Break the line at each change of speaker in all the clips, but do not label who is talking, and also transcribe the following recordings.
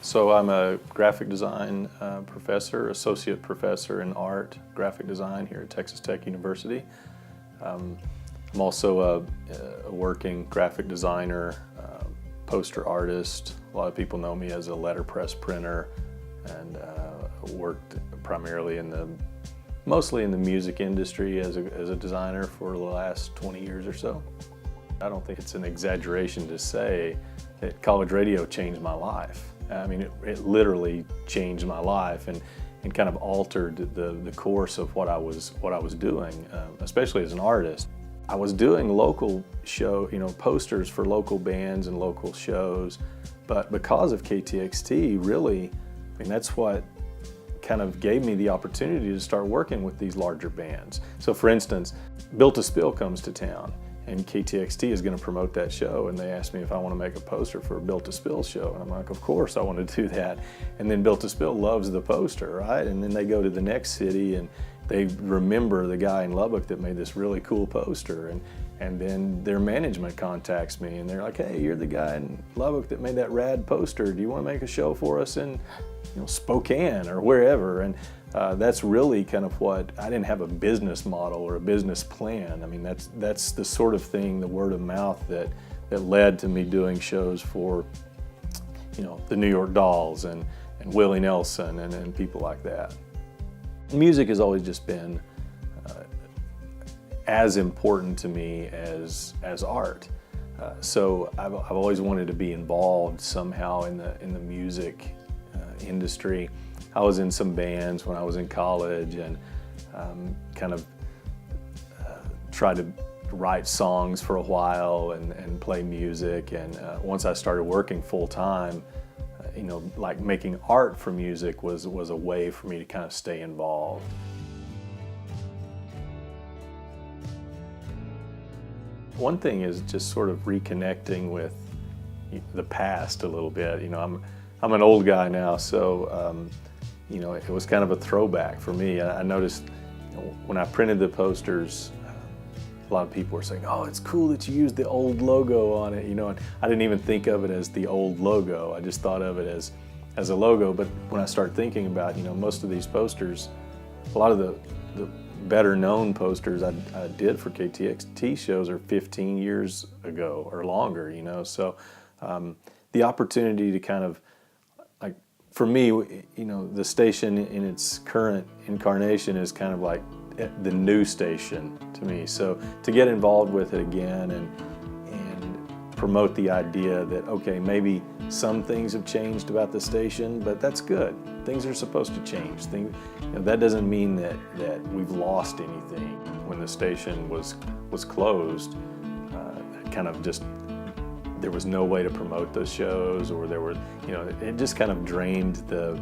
So I'm a graphic design professor, associate professor in art, graphic design here at Texas Tech University. I'm also a working graphic designer, poster artist. A lot of people know me as a letterpress printer, and worked primarily mostly in the music industry as a designer for the last 20 years or so. I don't think it's an exaggeration to say that college radio changed my life. I mean, it literally changed my life and kind of altered the course of what I was doing, especially as an artist. I was doing local posters for local bands and local shows, but because of KTXT, really, I mean, that's what kind of gave me the opportunity to start working with these larger bands. So for instance, Built to Spill comes to town, and KTXT is going to promote that show, and they asked me if I want to make a poster for a Built to Spill show, and I'm like, of course I want to do that. And then Built to Spill loves the poster, right? And then they go to the next city and they remember the guy in Lubbock that made this really cool poster, and then their management contacts me and they're like, hey, you're the guy in Lubbock that made that rad poster. Do you want to make a show for us in Spokane or wherever? And that's really kind of what, I didn't have a business model or a business plan. I mean, that's the sort of thing, the word of mouth that led to me doing shows for, the New York Dolls and Willie Nelson and people like that. Music has always just been as important to me as art. So I've always wanted to be involved somehow in the music industry. I was in some bands when I was in college, and kind of tried to write songs for a while and play music. And once I started working full time, like making art for music was a way for me to kind of stay involved. One thing is just sort of reconnecting with the past a little bit. I'm an old guy now, so it was kind of a throwback for me. I noticed when I printed the posters, a lot of people were saying, oh, it's cool that you used the old logo on it, and I didn't even think of it as the old logo. I just thought of it as a logo. But when I start thinking about, most of these posters, a lot of the better known posters I did for KTXT shows are 15 years ago or longer, so the opportunity to kind of, like, for me, the station in its current incarnation is kind of like the new station to me. So to get involved with it again and promote the idea that, okay, maybe some things have changed about the station, but that's good. Things are supposed to change. That doesn't mean that we've lost anything. When the station was closed, kind of just, there was no way to promote those shows, or there were, it just kind of drained the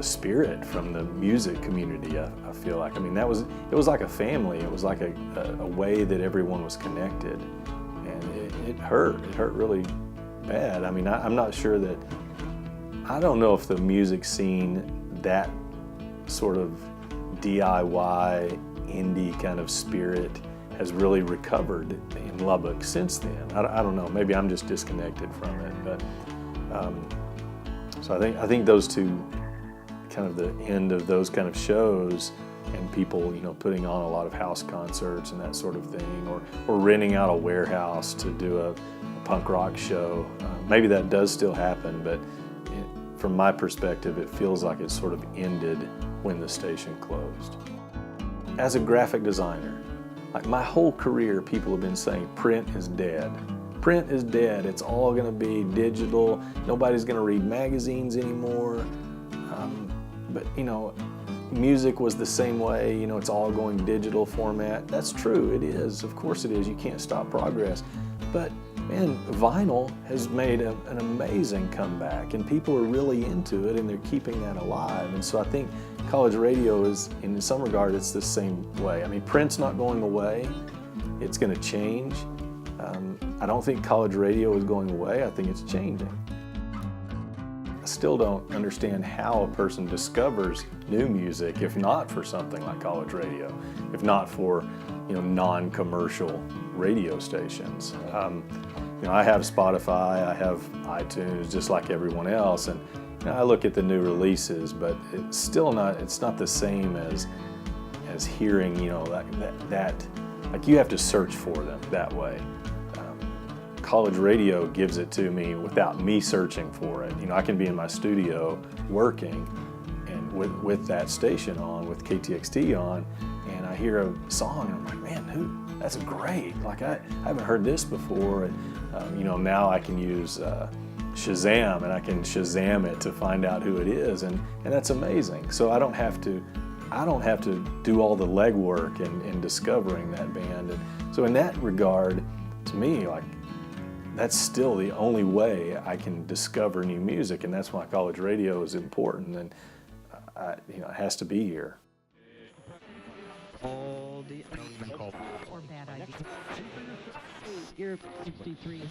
spirit from the music community. I feel like, I mean, it was like a family. It was like a way that everyone was connected, and it hurt really bad. I mean, I'm not sure that, I don't know if the music scene, that sort of DIY indie kind of spirit, has really recovered in Lubbock since then. I don't know, maybe I'm just disconnected from it, but so I think those two, kind of the end of those kind of shows, and people putting on a lot of house concerts and that sort of thing, or renting out a warehouse to do a punk rock show. Maybe that does still happen, but from my perspective, it feels like it sort of ended when the station closed. As a graphic designer, like my whole career, people have been saying print is dead. Print is dead. It's all going to be digital. Nobody's going to read magazines anymore. But music was the same way. It's all going digital format. That's true. It is. Of course it is. You can't stop progress. But man, vinyl has made an amazing comeback, and people are really into it, and they're keeping that alive. And so I think college radio is, in some regard, it's the same way. I mean, print's not going away. It's going to change. I don't think college radio is going away. I think it's changing. I still don't understand how a person discovers new music if not for something like college radio, if not for non-commercial radio stations. I have Spotify, I have iTunes, just like everyone else, and I look at the new releases, but it's still not. It's not the same as hearing, like you have to search for them that way. College radio gives it to me without me searching for it. I can be in my studio working, and with that station on, with KTXT on, and I hear a song, and I'm like, man, that's great. Like I haven't heard this before, and now I can use Shazam, and I can Shazam it to find out who it is, and that's amazing. So I don't have to do all the legwork in discovering that band. And so in that regard, to me, like, that's still the only way I can discover new music, and that's why college radio is important, and it has to be here.
All the or bad idea. You're 63.